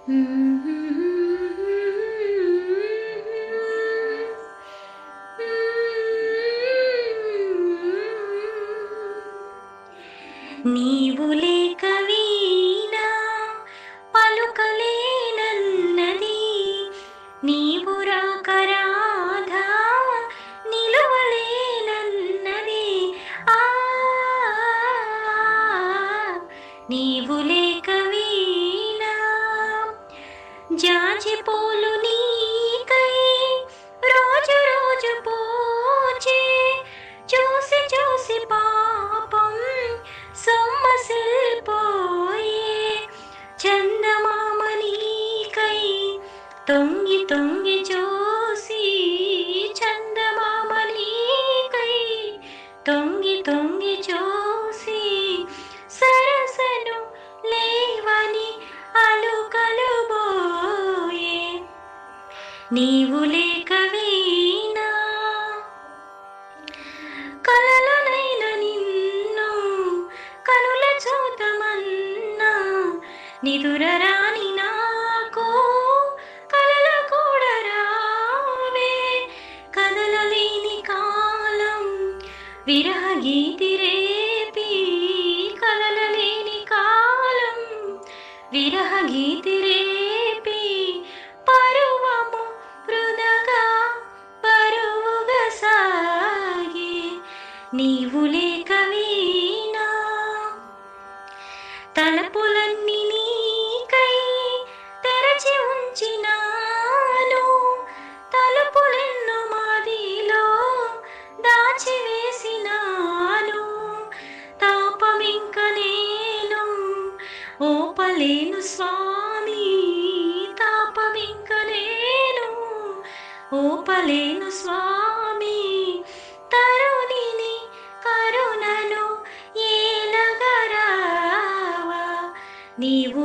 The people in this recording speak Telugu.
నీవు లేక వీణా పలుకలేనన్నది, నీవు రాక రాధా నిలువలేనన్నది. ఆ నీవు లేక వీణా జాజి పూలు నీకై రోజు రోజు పూచే, చూసి చూసి పాపం సొమ్మసిల్లిపోయే. చందమామ నీకై తొంగి తొంగి చూసి, చందమామ నీకై తొంగి తొంగి చూసి, సరసను లేవని అలుకలు బోయే. నీవు లేక వీణా కలలనైన నిన్ను కనుల చూతమన్నా, నిదురరాని నాకు కలల కూడా రావే. కదలలేని కాలం విరహ గీతి రేపి, కదలలేని కాలం విరహ గీతి రేపి, పరువము వృధగా పరువుగా సాగే. నీవు లేక వీణా తలపులన్నీ నీకై తెరచి ఉంచినాను, తలుపులెన్నో మాదిలో దాచివేసినాను. తాపమింక నేను ఓపలేను స్వామి, తాపమింక నేను ఓపలేను స్వామి. తరుణిని కరుణను ఏలగరావా, నీవు